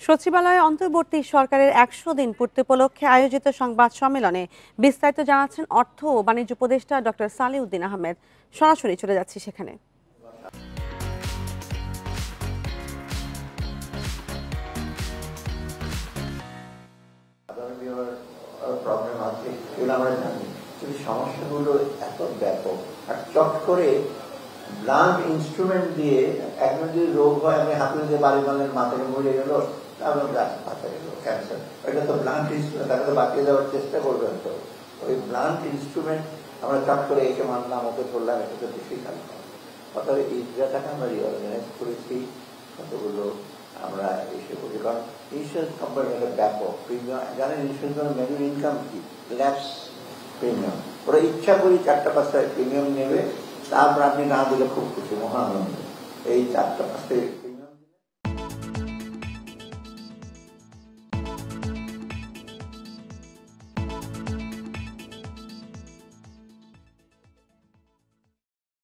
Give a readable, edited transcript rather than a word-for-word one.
সচিবালয়ে অন্তর্বর্তী সরকারের ১০০ দিন পূর্তি উপলক্ষে আয়োজিত সংবাদ সম্মেলনে বিস্তারিত জানাচ্ছেন অর্থ ও বাণিজ্য উপদেষ্টা ডক্টর সালেউদ্দিন আহমেদ। সরাসরি চলে যাচ্ছি সেখানে। প্রবলেম আছে এগুলো আমরা জানি, কিন্তু সমস্যাগুলো এত ব্যাপক আর চট করে ব্লান্ট ইনস্ট্রুমেন্ট দিয়ে একজন যদি রোগ হয়, আমি হাতে দিয়ে বাড়ি মারলেন, মাথায় মরে গেল, তাহলে মাথা গেল ক্যান্সার, ওইটা তো ব্লান্ট ইনস্ট্রুমেন্ট, তাকে তো বাঁচিয়ে দেওয়ার চেষ্টা করবেন। তো ওই ব্লান্ট ইনস্ট্রুমেন্ট আমরা চট করে একে মানলাম, ওকে ধরলাম, এটা তো ডিফিকাল্ট। অতএব এই জায়গাটাকে আমরা রিঅর্গানাইজ করেছি, কতগুলো আমরা এসে করি, কারণ ইন্স্যুরেন্স কোম্পানি একটা ব্যাপক প্রিমিয়াম জানেন। ইন্স্যুরেন্স মেনুর ইনকাম কি? Lapse premium. ওরা ইচ্ছা করি 4টা-5টা প্রিমিয়াম নেবে, তারপর আপনি না দিলে খুব খুশি, মহানন্দ। এই 4টা-5টা